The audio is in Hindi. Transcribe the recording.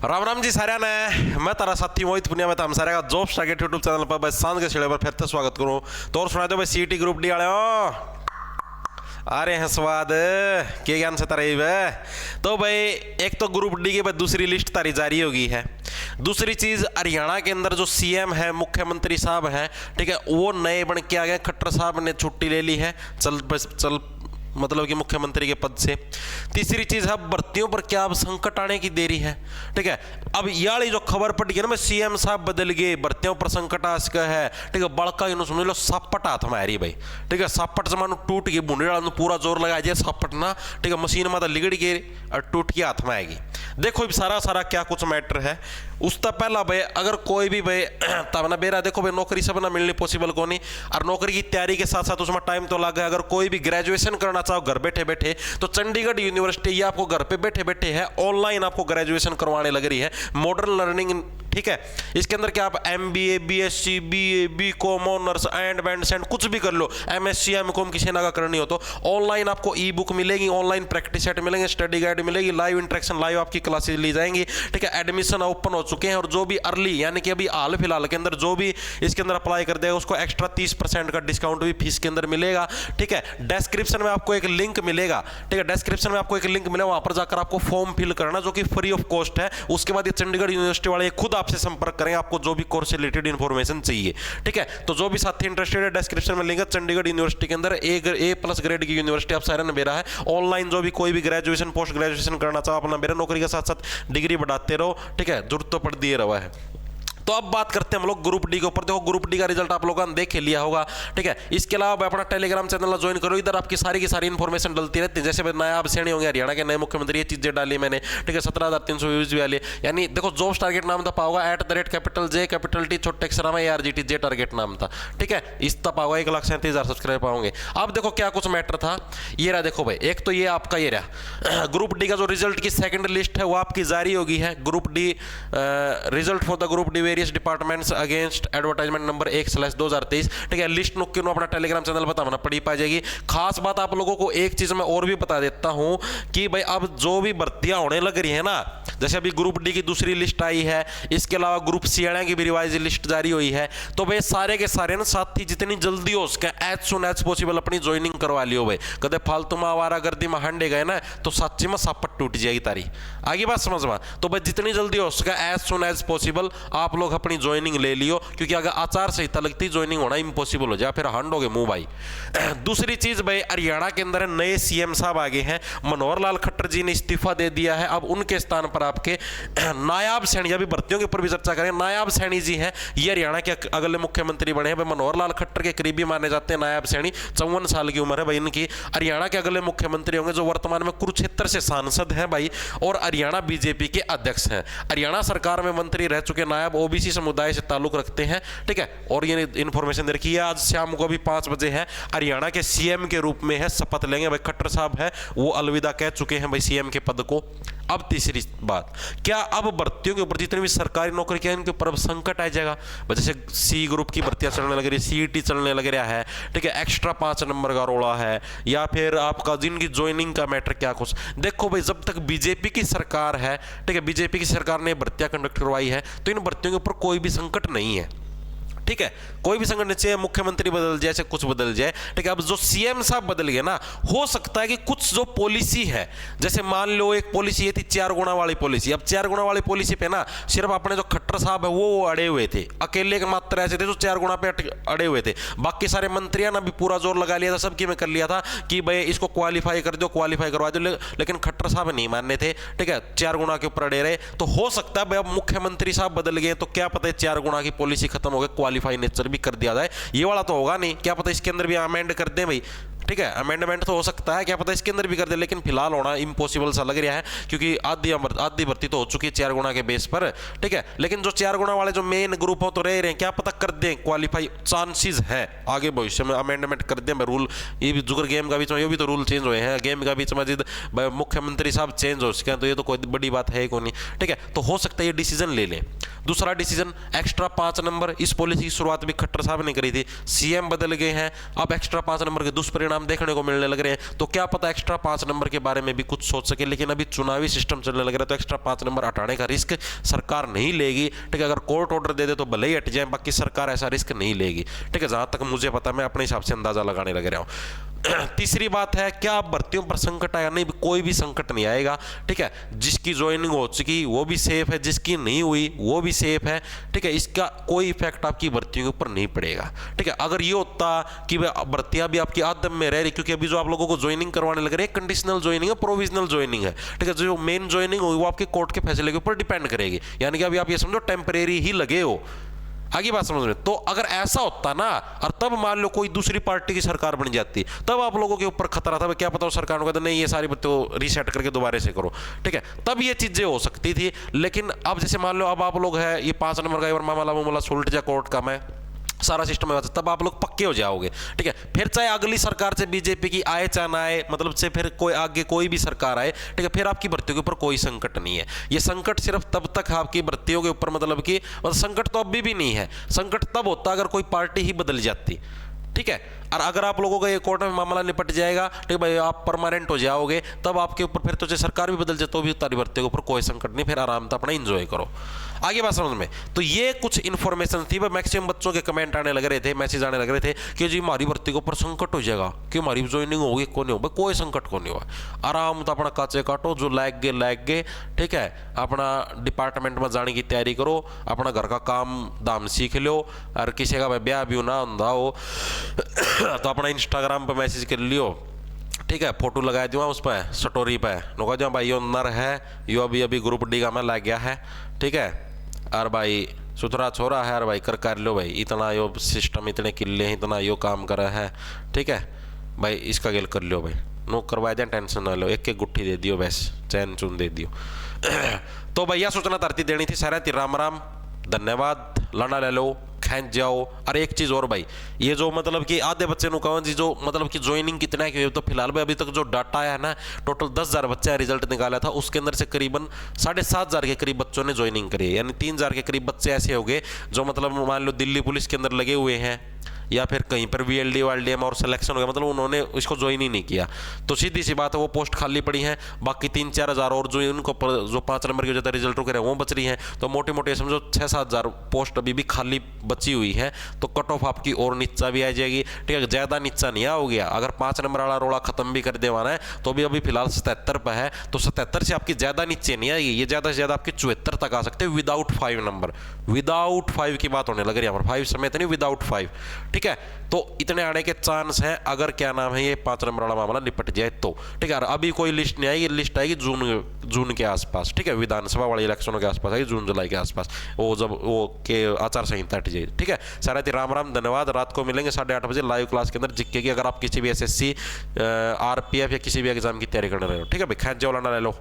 राम राम जी सारे ने मैं तारा साथी मोहित पुनिया में हम सारे का जॉब्स टारगेट यूट्यूब चैनल पर भाई सांझ के छेड़े पर फिर से स्वागत करूं। तो और सुना दो भाई सीईटी ग्रुप डी वाले आ रहे हैं स्वाद के ज्ञान से तारीफ है। तो भाई एक तो ग्रुप डी के बाद दूसरी लिस्ट तारी जारी होगी है। दूसरी चीज हरियाणा के अंदर जो सीएम है मुख्यमंत्री साहब हैं, ठीक है, वो नए बन के आ गए। खट्टर साहब ने छुट्टी ले ली है, चल मतलब कि मुख्यमंत्री के पद से। तीसरी चीज है भर्तियों पर क्या अब संकट आने की देरी है, ठीक है। अब याली जो खबर पड़ी है ना, सीएम साहब बदल गए, भर्तियों पर संकट आ सका है, ठीक है। बड़का इन्हों सुन लो सापट हाथ में आ रही भाई, ठीक है। सापट से मानो टूट गई, बुंडे वाला पूरा जोर लगा दिया सापट ना, ठीक है। मशीन में लिगड़ गई और टूट के हाथ में आएगी। देखो सारा क्या कुछ मैटर है। उसका पहला भाई अगर कोई भी भाई तब ना बेरा देखो भाई नौकरी सब ना मिलनी पॉसिबल को नहीं, और नौकरी की तैयारी के साथ साथ उसमें टाइम तो लगा है। अगर कोई भी ग्रेजुएशन करना चाहो घर बैठे बैठे, तो चंडीगढ़ यूनिवर्सिटी ये आपको घर पे बैठे बैठे है ऑनलाइन आपको ग्रेजुएशन करवाने लग रही है, मॉडर्न लर्निंग, ठीक है। इसके अंदर क्या आप MBA, BSc, BA, BCom, honours and and कुछ भी कर लो, एमएससी, एमकॉम किसी ना का करनी हो तो ऑनलाइन आपको ई बुक मिलेगी, ऑनलाइन प्रैक्टिस सेट मिलेंगे, स्टडी गाइड मिलेगी, लाइव इंटरेक्शन, लाइव आपकी क्लासेस ली जाएंगी, ठीक है। एडमिशन ओपन हो चुके हैं, और जो भी अर्ली यानी कि अभी हाल फिलहाल के अंदर जो भी इसके अंदर अप्लाई कर देगा उसको एक्स्ट्रा 30% का डिस्काउंट भी फीस के अंदर मिलेगा, ठीक है। डिस्क्रिप्शन में आपको एक लिंक मिलेगा, ठीक है। डिस्क्रिप्शन में आपको एक लिंक मिलेगा, वहां पर जाकर आपको फॉर्म फिल करना जो कि फ्री ऑफ कॉस्ट है। उसके बाद ये चंडीगढ़ यूनिवर्सिटी वाले खुद आपसे संपर्क करेंगे, आपको जो भी कोर्स से रिलेटेड इंफॉर्मेशन चाहिए, ठीक है। तो जो भी साथी इंटरेस्टेड है डिस्क्रिप्शन में लिंक है। चंडीगढ़ यूनिवर्सिटी के अंदर ए प्लस ग्रेड की यूनिवर्सिटी आप सारे ने बेरा है। ऑनलाइन जो भी कोई भी ग्रेजुएशन पोस्ट ग्रेजुएशन करना चाहो अपना बेरा, नौकरी के साथ साथ डिग्री बढ़ाते रहो, ठीक है। जरूरत तो पड़ दिए रहा है। तो अब बात करते हैं हम लोग ग्रुप डी के ऊपर। देखो ग्रुप डी का रिजल्ट आप लोगों ने देख लिया होगा, ठीक है। इसके अलावा अपना टेलीग्राम चैनल ज्वाइन करो, इधर आपकी सारी इंफॉर्मेशन डलती रहती है। जैसे नायाब श्रेणी होंगे, हरियाणा के नए मुख्यमंत्री, ये चीजें डाली मैंने, ठीक है। 17,300 व्यूज भी वाली, यानी देखो जॉब्स टारगेट नाम था पाओगा @J छोटे अक्षर में ARGT जे टारगेट नाम था, ठीक है। इस तक पाओगा 1,37,000 सब्सक्राइबर पाओगे। अब देखो क्या कुछ मैटर था, ये रहा देखो भाई, एक तो ये आपका ये रहा ग्रुप डी का जो रिजल्ट की सेकंड लिस्ट है वो आपकी जारी होगी है। Group D result for the group D various departments against advertisement number 1/2023, ठीक है। लिस्ट नुक के अपना टेलीग्राम चैनल बताना पड़ी पा जाएगी। खास बात आप लोगों को एक चीज मैं और भी बता देता हूं कि भाई अब जो भी भर्तियां होने लग रही है ना, जैसे अभी ग्रुप डी की दूसरी लिस्ट आई है, इसके अलावा ग्रुप सी की भी रिवाइज लिस्ट जारी हुई है, तो भाई सारे के सारे ना साथी जितनी जल्दी हो सके एज सुन एज पॉसिबल अपनी ज्वाइनिंग करवा लियो भाई। कदे फालतू में आवारागर्दी में हंडे गए ना तो सच्ची में सापट टूट जाएगी तारी, आगे बात समझ में। तो भाई जितनी जल्दी हो सके एज सुन एज पॉसिबल आप लोग अपनी ज्वाइनिंग ले लियो, क्योंकि अगर आचार संहिता लगती ज्वाइनिंग होना इम्पॉसिबल हो जाए, फिर हंड हो गए मुंह भाई। दूसरी चीज भाई हरियाणा के अंदर नए सीएम साहब आ गए हैं। मनोहर लाल खट्टर जी ने इस्तीफा दे दिया है। अब उनके स्थान पर आपके नायाब सैनी, अभी भर्तियों के ऊपर भी चर्चा करें, नायाब सैनी जी हैं, ये हरियाणा के अगले मुख्यमंत्री बने हैं भाई। मनोहर लाल खट्टर के करीबी माने जाते हैं नायाब सैनी, 54 साल की उम्र है भाई इनकी। हरियाणा के अगले मुख्यमंत्री होंगे, जो वर्तमान में कुरुक्षेत्र से सांसद हैं भाई, और हरियाणा बीजेपी के अध्यक्ष हैं। हरियाणा सरकार में मंत्री रह चुके नायाब ओबीसी समुदाय से ताल्लुक रखते हैं, ठीक है। और ये इंफॉर्मेशन दे रखी है, आज शाम को भी 5 बजे है, हरियाणा के सीएम के रूप में है, शपथ लेंगे भाई। खट्टर साहब है वो अलविदा कह चुके हैं भाई सीएम के पद को। अब तीसरी बात, क्या अब भर्तियों के ऊपर जितनी भी सरकारी नौकरी है इनके ऊपर अब संकट आ जाएगा। जैसे सी ग्रुप की भर्तियां चलने लग रही, सीईटी चलने लग रहा है, ठीक है। एक्स्ट्रा 5 नंबर का रोड़ा है, या फिर आपका जिनकी ज्वाइनिंग का मैटर क्या कुछ। देखो भाई जब तक बीजेपी की सरकार है, ठीक है, बीजेपी की सरकार ने भर्तियां कंडक्ट करवाई है, तो इन भर्तियों के ऊपर कोई भी संकट नहीं है, ठीक है। कोई भी संकट नहीं चाहिए, मुख्यमंत्री बदल जाए चाहे कुछ बदल जाए, ठीक है। अब जो सीएम साहब बदल गए ना, हो सकता है कि कुछ जो पॉलिसी है, जैसे मान लो एक पॉलिसी ये थी 4 गुना वाली पॉलिसी, अब 4 गुना वाली पॉलिसी पे ना सिर्फ अपने जो खट्टर साहब है वो अड़े हुए थे, अकेले के मात्र ऐसे थे जो 4 गुना पे अड़े हुए थे। बाकी सारे मंत्रियों ने भी पूरा जोर लगा लिया था, सबकी में कर लिया था कि भाई इसको क्वालिफाई कर दो, क्वालिफाई करवा दो, लेकिन खट्टर साहब नहीं मानने थे, ठीक है। 4 गुना के ऊपर अड़े रहे। तो हो सकता है भाई अब मुख्यमंत्री साहब बदल गए तो क्या पता है 4 गुना की पॉलिसी खत्म हो गई, क्वालिफाई नेचर भी कर दिया जाए। ये वाला तो होगा नहीं, क्या पता इसके अंदर भी अमेंड कर दें भाई, ठीक है। अमेंडमेंट तो हो सकता है, क्या पता इसके अंदर भी कर दे, लेकिन फिलहाल होना इम्पॉसिबल सा लग रहा है, क्योंकि आधी भर्ती तो हो चुकी है 4 गुना के बेस पर, ठीक है। लेकिन जो 4 गुना वाले जो मेन ग्रुप हो तो रह रहे हैं, क्या पता कर दें क्वालिफाई, चांसेस है आगे भविष्य में अमेंडमेंट कर दें रूल। ये भी जुगर गेम का बीच में ये भी तो रूल चेंज हुए हैं, गेम का बीच में जिद मुख्यमंत्री साहब चेंज हो सके, तो ये तो कोई बड़ी बात है को नहीं, ठीक है। तो हो सकता है ये डिसीजन ले लें। दूसरा डिसीजन एक्स्ट्रा 5 नंबर, इस पॉलिसी की शुरुआत भी खट्टर साहब ने करी थी, सीएम बदल गए हैं, अब एक्स्ट्रा 5 नंबर के दुष्परिणाम परिणाम देखने को मिलने लग रहे हैं, तो क्या पता एक्स्ट्रा 5 नंबर के बारे में भी कुछ सोच सके। लेकिन अभी चुनावी सिस्टम चलने लग रहा है तो एक्स्ट्रा 5 नंबर हटाने का रिस्क सरकार नहीं लेगी। ठीक है, अगर कोर्ट ऑर्डर दे दे तो भले ही हट जाए, बाकी सरकार ऐसा रिस्क नहीं लेगी। ठीक है, जहां तक मुझे पता, मैं अपने हिसाब से अंदाजा लगाने लग रहा हूं। तीसरी बात है, क्या भर्तियों पर संकट आया? नहीं, कोई भी संकट नहीं आएगा। ठीक है, जिसकी ज्वाइनिंग हो चुकी वो भी सेफ है, जिसकी नहीं हुई वो भी सेफ है। ठीक है, इसका कोई इफेक्ट आपकी भर्तियों के ऊपर नहीं पड़ेगा। ठीक है, अगर ये होता कि भर्तियां भी आपकी आदम में रह रही, क्योंकि अभी जो आप लोगों को ज्वाइनिंग करवाने लग रहे हैं कंडीशनल ज्वाइनिंग है, प्रोविजनल ज्वाइनिंग है। ठीक है, जो मेन ज्वाइनिंग होगी वो आपके कोर्ट के फैसले के ऊपर डिपेंड करेगी, यानी कि अभी आप ये समझो टेम्परेरी ही लगे हो। आगे बात समझ में, तो अगर ऐसा होता ना, और तब मान लो कोई दूसरी पार्टी की सरकार बन जाती, तब आप लोगों के ऊपर खतरा था। क्या पता सरकार को कहते नहीं, ये सारी बातें रीसेट करके दोबारा से करो। ठीक है, तब ये चीजें हो सकती थी। लेकिन अब जैसे मान लो अब आप लोग है, ये 5 नंबर का मामला सुलट जा कोर्ट का, मैं सारा सिस्टम है, तब आप लोग पक्के हो जाओगे। ठीक है, फिर चाहे अगली सरकार से बीजेपी की आए चाहे ना आए, मतलब से फिर कोई आगे कोई भी सरकार आए, ठीक है, फिर आपकी भर्तियों के ऊपर कोई संकट नहीं है। ये संकट सिर्फ तब तक आपकी भर्तियों के ऊपर, मतलब कि संकट तो अभी भी नहीं है। संकट तब होता अगर कोई पार्टी ही बदल जाती। ठीक है, और अगर आप लोगों का ये कोर्ट में मामला निपट जाएगा, ठीक भाई, आप परमानेंट हो जाओगे, तब आपके ऊपर फिर तो चाहे सरकार भी बदल जाए तो भी तारी भर्तियों के ऊपर कोई संकट नहीं, फिर आराम से अपना एंजॉय करो। आगे बात समझ में, तो ये कुछ इन्फॉर्मेशन थी। मैक्सिमम बच्चों के कमेंट आने लग रहे थे, मैसेज आने लग रहे थे कि जी हमारी भर्ती के ऊपर संकट हो जाएगा, कि हमारी ज्वाइनिंग होगी, को नहीं होगा। कोई संकट को नहीं हुआ, आराम से अपना काचे काटो, जो लाग गए। ठीक है, अपना डिपार्टमेंट में जाने की तैयारी करो, अपना घर का काम दाम सीख लो, और किसी का ब्याह भी ना होता हो तो अपना इंस्टाग्राम पे मैसेज कर लियो। ठीक है, फोटो लगा दूंगा उस पर स्टोरी पे, नुका जो भाई यो नर है, यो अभी ग्रुप डी का में लग गया है। ठीक है, और भाई सुथरा छोरा है, और भाई कर लो भाई, इतना यो सिस्टम, इतने किले हैं, इतना यो काम करा है। ठीक है भाई, इसका गेल कर लो भाई, नो करवा दें, टेंशन ना लो, एक एक गुट्ठी दे दियो, बस चैन चुन दे दियो। तो भैया सूचना धरती देनी थी, सारा राम राम, धन्यवाद, लाना ले लो, खेच जाओ। और एक चीज और भाई, ये जो मतलब कि आधे बच्चे नु कहो जी, जो मतलब कि ज्वाइनिंग कितना है, तो फिलहाल भाई अभी तक जो डाटा आया है ना, टोटल 10,000 बच्चा रिजल्ट निकाला था, उसके अंदर से करीबन 7,500 के करीब बच्चों ने ज्वाइनिंग करी है। यानी 3,000 के करीब बच्चे ऐसे हो गए जो मतलब मान लो दिल्ली पुलिस के अंदर लगे हुए हैं, या फिर कहीं पर VLD वालडीएम और सिलेक्शन हो गया, मतलब उन्होंने इसको ज्वाइन ही नहीं किया, तो सीधी सी बात है वो पोस्ट खाली पड़ी है। बाकी 3-4 हज़ार और जो उनको जो 5 नंबर की वजह से रिजल्ट रुके रहे वो बच रही हैं, तो मोटे मोटे समझो 6-7 हज़ार पोस्ट अभी भी खाली बची हुई है। तो कट ऑफ आपकी और नीचा भी आ जाएगी। ठीक है, ज़्यादा नीचा नहीं आ हो गया। अगर 5 नंबर वाला रोड़ा खत्म भी कर देवाना है तो भी अभी फिलहाल 77 पर है, तो 77 से आपकी ज़्यादा नीचे नहीं आएगी, ये ज़्यादा से ज़्यादा आपकी 74 तक आ सकते हैं विदाउट 5 नंबर। विदाउट 5 की बात होने लग रही है, 5 समेत नहीं, विदाउट 5। ठीक है, तो इतने आने के चांस हैं अगर क्या नाम है ये 5 नंबर वाला मामला निपट जाए तो। ठीक है, अभी कोई लिस्ट नहीं आएगी, लिस्ट आएगी जून के आसपास। ठीक है, विधानसभा वाले इलेक्शनों के आसपास आएगी, जून जुलाई के आसपास, वो जब वो के आचार संहिता हट जाएगी। ठीक है, सारा राम राम, धन्यवाद। रात को मिलेंगे 8:30 बजे लाइव क्लास के अंदर जिक्के की, अगर आप किसी भी SSC RPF या किसी भी एग्जाम की तैयारी करने रहे हो। ठीक है भाई, खेच जाओ, लाना ले लो।